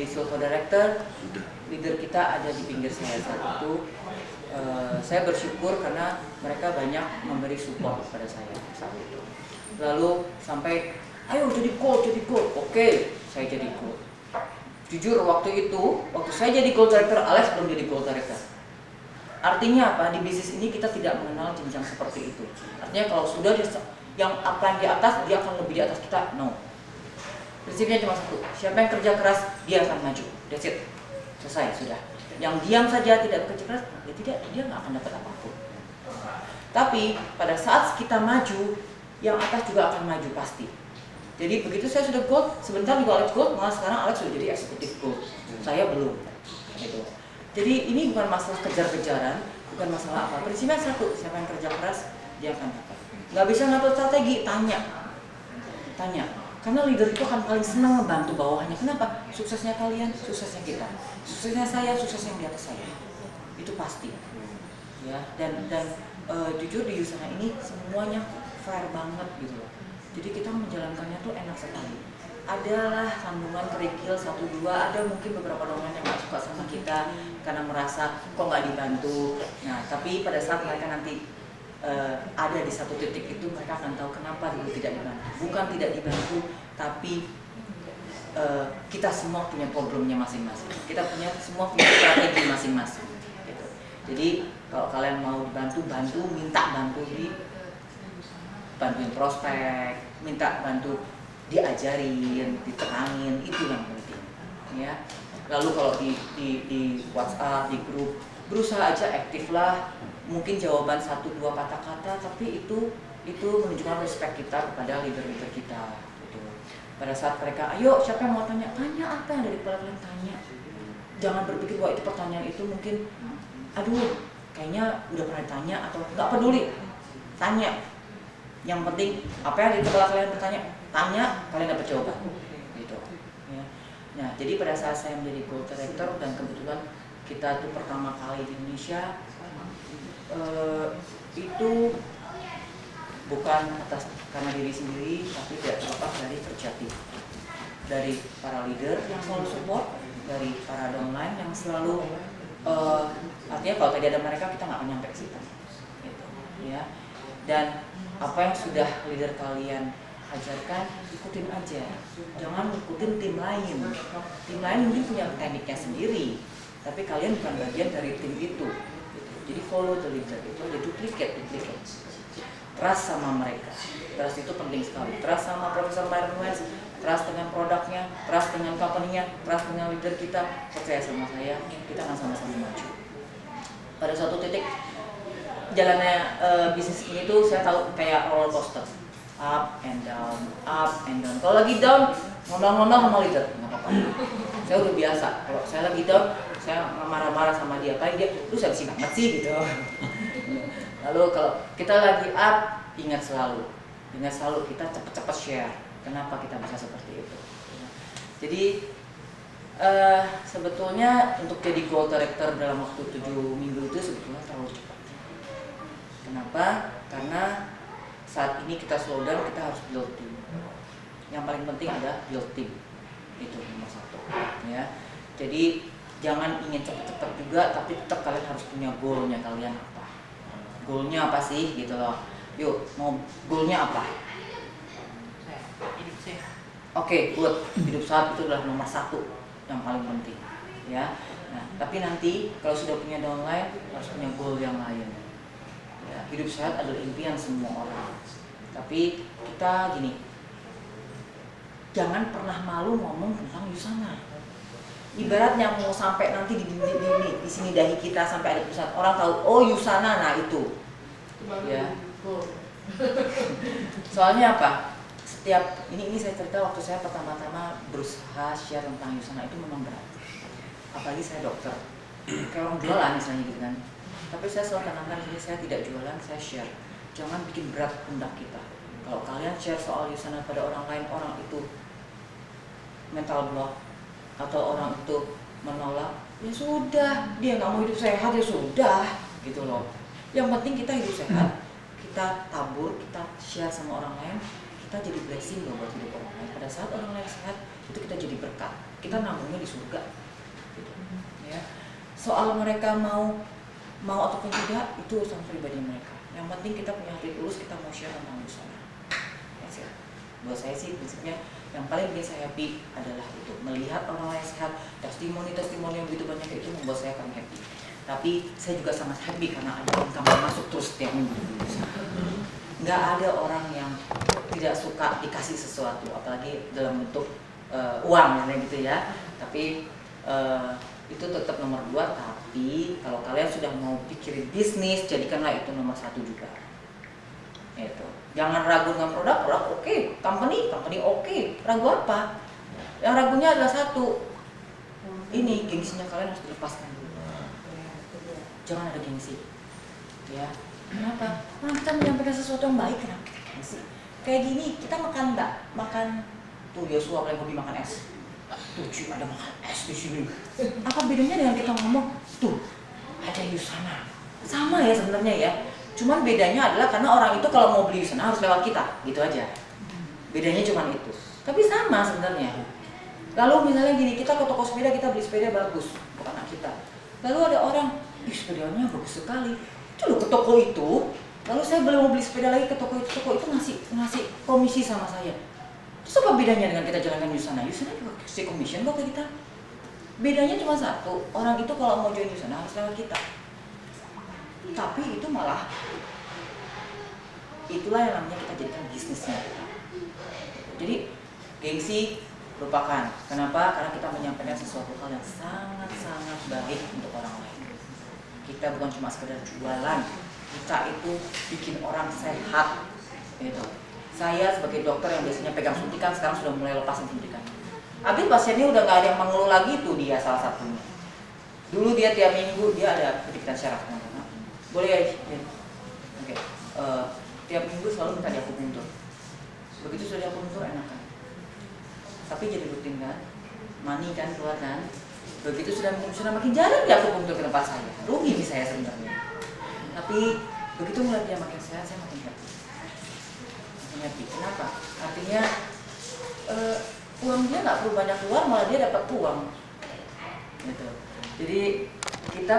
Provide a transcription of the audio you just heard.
jadi Silver Director, leader kita ada di pinggir saya saat itu. Saya bersyukur karena mereka banyak memberi support kepada saya saat itu. Lalu sampai, ayo jadi gold. Oke, saya jadi gold. Jujur waktu saya jadi gold director, Alex belum jadi gold director. Artinya apa? Di bisnis ini kita tidak mengenal jenjang seperti itu. Artinya kalau sudah yang akan di atas, dia akan lebih di atas kita. No. Prinsipnya cuma satu. Siapa yang kerja keras, dia akan maju. That's it. Selesai, sudah. Yang diam saja tidak bekerja keras, dia nggak akan dapat apapun. Tapi pada saat kita maju, yang atas juga akan maju pasti. Jadi begitu saya sudah gold, sebentar juga Alex gold, malah sekarang Alex sudah jadi eksekutif gold. Saya belum. Gitu. Jadi ini bukan masalah kejar-kejaran, bukan masalah apa. Prinsipnya satu, siapa yang kerja keras, dia akan dapat. Nggak bisa ngatur strategi, tanya. Karena leader itu akan paling senang membantu bawahannya. Kenapa? Suksesnya kalian, suksesnya kita. Suksesnya saya, suksesnya yang di atas saya. Itu pasti. Ya, dan jujur di Usana ini semuanya fair banget gitu loh. Jadi kita menjalankannya tuh enak sekali. Adalah sambungan kerikil 1-2, ada mungkin beberapa domain yang gak suka sama kita karena merasa kok nggak dibantu. Nah, tapi pada saat mereka nanti ada di satu titik itu, mereka akan tahu kenapa dulu tidak dibantu. Bukan tidak dibantu, tapi kita semua punya problemnya masing-masing. Kita semua punya strategi masing-masing. Gitu. Jadi kalau kalian mau dibantu, minta bantu bantuin prospek, minta bantu diajarin, diterangin, itu yang penting. Ya. Lalu kalau di WhatsApp, di grup, berusaha aja aktif lah. Mungkin jawaban 1-2 kata-kata, tapi itu menunjukkan respect kita kepada leader-leader kita. Gitu. Pada saat mereka, ayo siapa yang mau tanya apa yang dari kepala kalian tanya. Jangan berpikir bahwa itu pertanyaan itu mungkin, aduh kayaknya udah pernah ditanya atau nggak peduli, tanya. Yang penting apa yang dari kepala kalian bertanya, tanya, kalian dapat jawaban. Gitu. Ya. Nah, jadi pada saat saya menjadi gold director dan kebetulan kita tuh pertama kali di Indonesia, itu bukan atas karena diri sendiri, tapi tidak terlepas dari kerja tim, dari para leader yang selalu support, dari para downline yang selalu artinya kalau tadi ada mereka, kita nggak akan nyampe ke situ, gitu, ya. Dan apa yang sudah leader kalian ajarkan, ikutin aja, jangan ikutin tim lain. Tim lain mungkin punya tekniknya sendiri, tapi kalian bukan bagian dari tim itu. Jadi follow the leader, itu ada duplicate. Trust sama mereka, trust itu penting sekali. Trust sama Profesor Myron West, trust dengan produknya, trust dengan company-nya, trust dengan leader kita. Percaya sama saya, kita akan sama-sama maju. Pada suatu titik jalannya bisnis ini tuh saya tahu kayak roller coaster, up and down. Kalau lagi down, ngomong-ngomong sama leader, nggak apa-apa. Saya udah biasa. Kalau saya lagi down, saya marah-marah sama dia, kayak dia, lu sensi banget sih gitu. Lalu kalau kita lagi up, ingat selalu kita cepat-cepat share. Kenapa kita bisa seperti itu? Jadi sebetulnya untuk jadi gold director dalam waktu 7 minggu itu sebetulnya terlalu cepat. Kenapa? Karena saat ini kita slow down, kita harus build team. Yang paling penting adalah build team. Itu nomor 1. Ya. Jadi jangan ingin cepat-cepat juga, tapi tetap kalian harus punya goalnya kalian apa. Goalnya apa sih gitu loh. Yuk, mau goalnya apa? Hidup sehat. Oke, good. Hidup sehat itu adalah nomor 1 yang paling penting. Ya. Nah, tapi nanti kalau sudah punya downline, harus punya goal yang lain. Ya, hidup sehat adalah impian semua orang. Tapi kita gini, jangan pernah malu ngomong tentang Usana. Ibaratnya mau sampai nanti di sini dahi kita sampai ada tulisan, orang tahu oh Usana, nah itu. Ya. Soalnya apa? Setiap ini saya cerita waktu saya pertama-tama berusaha share tentang Usana itu memang berat. Apalagi saya dokter, kayak orang jualan misalnya gitu kan. Tapi saya selalu tanamkan ini, saya tidak jualan, saya share. Jangan bikin berat pundak kita. Kalau kalian share soal Usana pada orang lain, orang itu mental block atau orang itu menolak, ya sudah, dia nggak mau hidup sehat, ya sudah, gitu loh. Yang penting kita hidup sehat, kita tabur, kita share sama orang lain, kita jadi blessing loh buat hidup orang lain. Pada saat orang lain sehat, itu kita jadi berkah, kita nabungnya di surga gitu. Ya, soal mereka mau ataupun tidak itu urusan pribadi mereka, yang penting kita punya hati tulus, kita mau share tentang musana. Ya, buat saya sih prinsipnya yang paling bikin saya happy adalah itu, melihat orang lain sehat, testimoni yang begitu banyak itu membuat saya akan happy. Tapi saya juga sangat happy karena ada income yang masuk terus setiap minggu. Nggak ada orang yang tidak suka dikasih sesuatu, apalagi dalam bentuk uang gitu ya. Tapi itu tetap nomor 2. Tapi kalau kalian sudah mau pikirin bisnis, jadikanlah itu nomor 1 juga. Itu. Jangan ragu dengan produk oke, company oke. Ragu apa? Yang ragunya adalah satu. Ini gengsinya kalian harus dilepaskan dulu. Jangan ada gengsi. Ya. Kenapa? Karena kita menyampaikan sesuatu yang baik, kenapa kita gengsi? Kayak gini, kita makan tuh Yosua paling hobi makan es. Tuh ada makan es di sini. Apa bedanya dengan kita ngomong, tuh ada Yusana. Sama ya sebenarnya ya. Cuman bedanya adalah karena orang itu kalau mau beli Yusana harus lewat kita, gitu aja. Bedanya cuma itu. Tapi sama sebenarnya. Lalu misalnya gini, kita ke toko sepeda, kita beli sepeda bagus untuk anak kita. Lalu ada orang, sepedanya bagus sekali. Itu loh ke toko itu. Lalu saya belum mau beli sepeda lagi ke toko itu ngasih komisi sama saya. Terus apa bedanya dengan kita jalankan Yusana? Yusana juga kasih commission kok ke kita. Bedanya cuma satu, orang itu kalau mau join Yusana harus lewat kita. Tapi itu malah, itulah yang namanya kita jadikan bisnisnya. Jadi gengsi lupakan. Kenapa? Karena kita menyampaikan sesuatu hal yang sangat-sangat baik untuk orang lain. Kita bukan cuma sekedar jualan, kita itu bikin orang sehat. Gitu. Saya sebagai dokter yang biasanya pegang suntikan, sekarang sudah mulai lepasin suntikan. Habis pasiennya udah nggak ada yang mengeluh lagi, tuh dia salah satunya. Dulu dia tiap minggu dia ada pendidikan syaraf. Boleh ya? Oke. Tiap minggu selalu minta diakupuntur. Begitu sudah diakupuntur enakan. Tapi jadi rutin kan, money kan keluar kan. Begitu sudah makin jarang diakupuntur ke tempat saya. Rugi nih saya sebenarnya. Tapi begitu mulai dia makin sehat, saya makin happy. Makin happy. Kenapa? Artinya uang dia nggak perlu banyak keluar, malah dia dapat uang. Gitu. Jadi kita